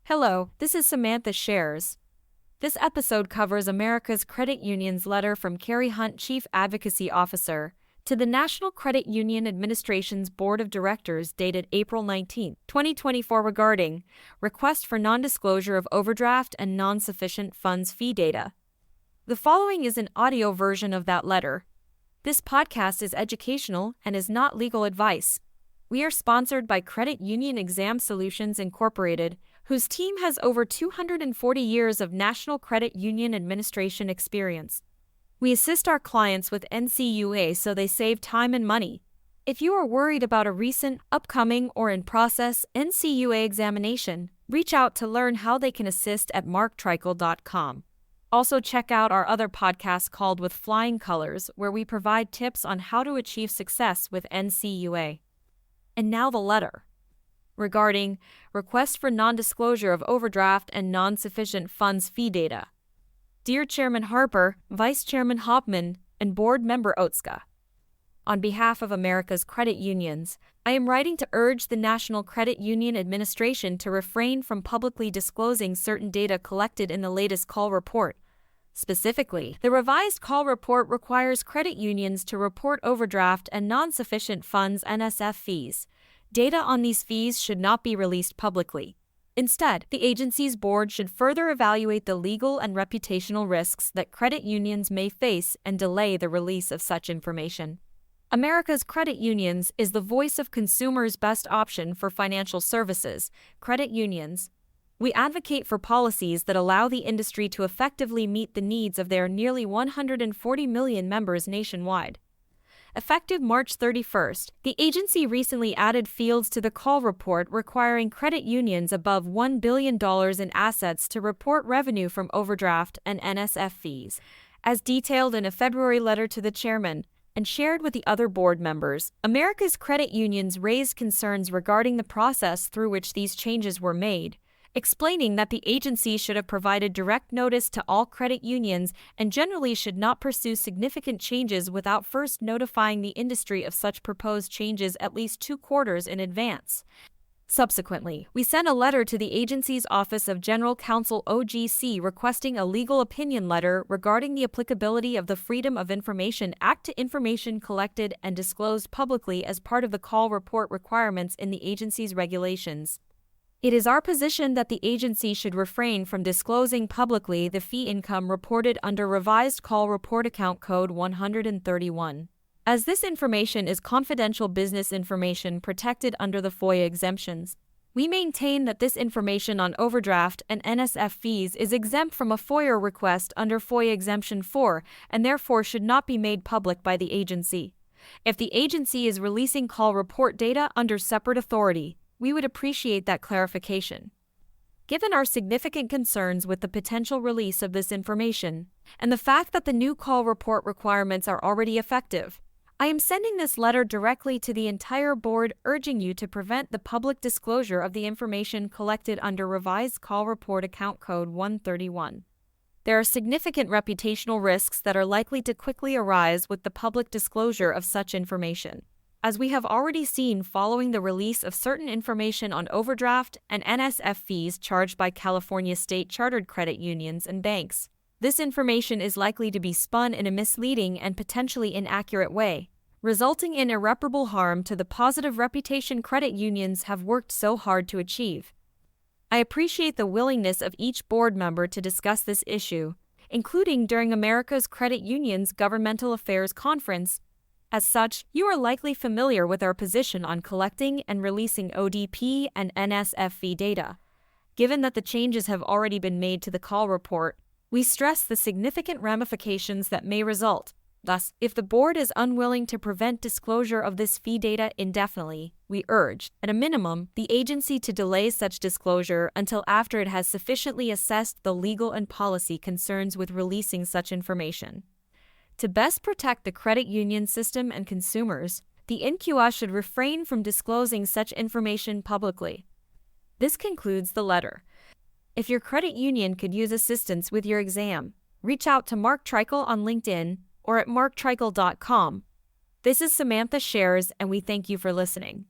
Hello, this is Samantha Shares. This episode covers America's Credit Union's letter from Carrie Hunt, Chief Advocacy Officer, to the National Credit Union Administration's Board of Directors dated April 19, 2024 regarding request for non-disclosure of overdraft and non-sufficient funds fee data. The following is an audio version of that letter. This podcast is educational and is not legal advice. We are sponsored by Credit Union Exam Solutions Incorporated, whose team has over 240 years of National Credit Union Administration experience. We assist our clients with NCUA so they save time and money. If you are worried about a recent, upcoming, or in-process NCUA examination, reach out to learn how they can assist at marktrickle.com. Also check out our other podcast called With Flying Colors, where we provide tips on how to achieve success with NCUA. And now the letter. Regarding request for non-disclosure of overdraft and non-sufficient funds fee data. Dear Chairman Harper, Vice Chairman Hopman, and Board Member Otska. On behalf of America's credit unions, I am writing to urge the National Credit Union Administration to refrain from publicly disclosing certain data collected in the latest call report. Specifically, the revised call report requires credit unions to report overdraft and non-sufficient funds NSF fees. Data on these fees should not be released publicly. Instead, the agency's board should further evaluate the legal and reputational risks that credit unions may face and delay the release of such information. America's credit unions is the voice of consumers' best option for financial services. Credit unions. We advocate for policies that allow the industry to effectively meet the needs of their nearly 140 million members nationwide. Effective March 31st, the agency recently added fields to the call report requiring credit unions above $1 billion in assets to report revenue from overdraft and NSF fees. As detailed in a February letter to the chairman and shared with the other board members, America's credit unions raised concerns regarding the process through which these changes were made, explaining that the agency should have provided direct notice to all credit unions and generally should not pursue significant changes without first notifying the industry of such proposed changes at least 2 quarters in advance. Subsequently, we sent a letter to the agency's Office of General Counsel OGC requesting a legal opinion letter regarding the applicability of the Freedom of Information Act to information collected and disclosed publicly as part of the call report requirements in the agency's regulations. It is our position that the agency should refrain from disclosing publicly the fee income reported under Revised Call Report Account Code 131. As this information is confidential business information protected under the FOIA exemptions, we maintain that this information on overdraft and NSF fees is exempt from a FOIA request under FOIA Exemption 4 and therefore should not be made public by the agency. If the agency is releasing call report data under separate authority, we would appreciate that clarification. Given our significant concerns with the potential release of this information, and the fact that the new call report requirements are already effective, I am sending this letter directly to the entire board urging you to prevent the public disclosure of the information collected under Revised Call Report Account Code 131. There are significant reputational risks that are likely to quickly arise with the public disclosure of such information, as we have already seen following the release of certain information on overdraft and NSF fees charged by California state-chartered credit unions and banks. This information is likely to be spun in a misleading and potentially inaccurate way, resulting in irreparable harm to the positive reputation credit unions have worked so hard to achieve. I appreciate the willingness of each board member to discuss this issue, including during America's Credit Union's Governmental Affairs Conference. As such, you are likely familiar with our position on collecting and releasing ODP and NSF fee data. Given that the changes have already been made to the call report, we stress the significant ramifications that may result. Thus, if the board is unwilling to prevent disclosure of this fee data indefinitely, we urge, at a minimum, the agency to delay such disclosure until after it has sufficiently assessed the legal and policy concerns with releasing such information. To best protect the credit union system and consumers, the NCUA should refrain from disclosing such information publicly. This concludes the letter. If your credit union could use assistance with your exam, reach out to Mark Trickle on LinkedIn or at marktrickle.com. This is Samantha Shares, and we thank you for listening.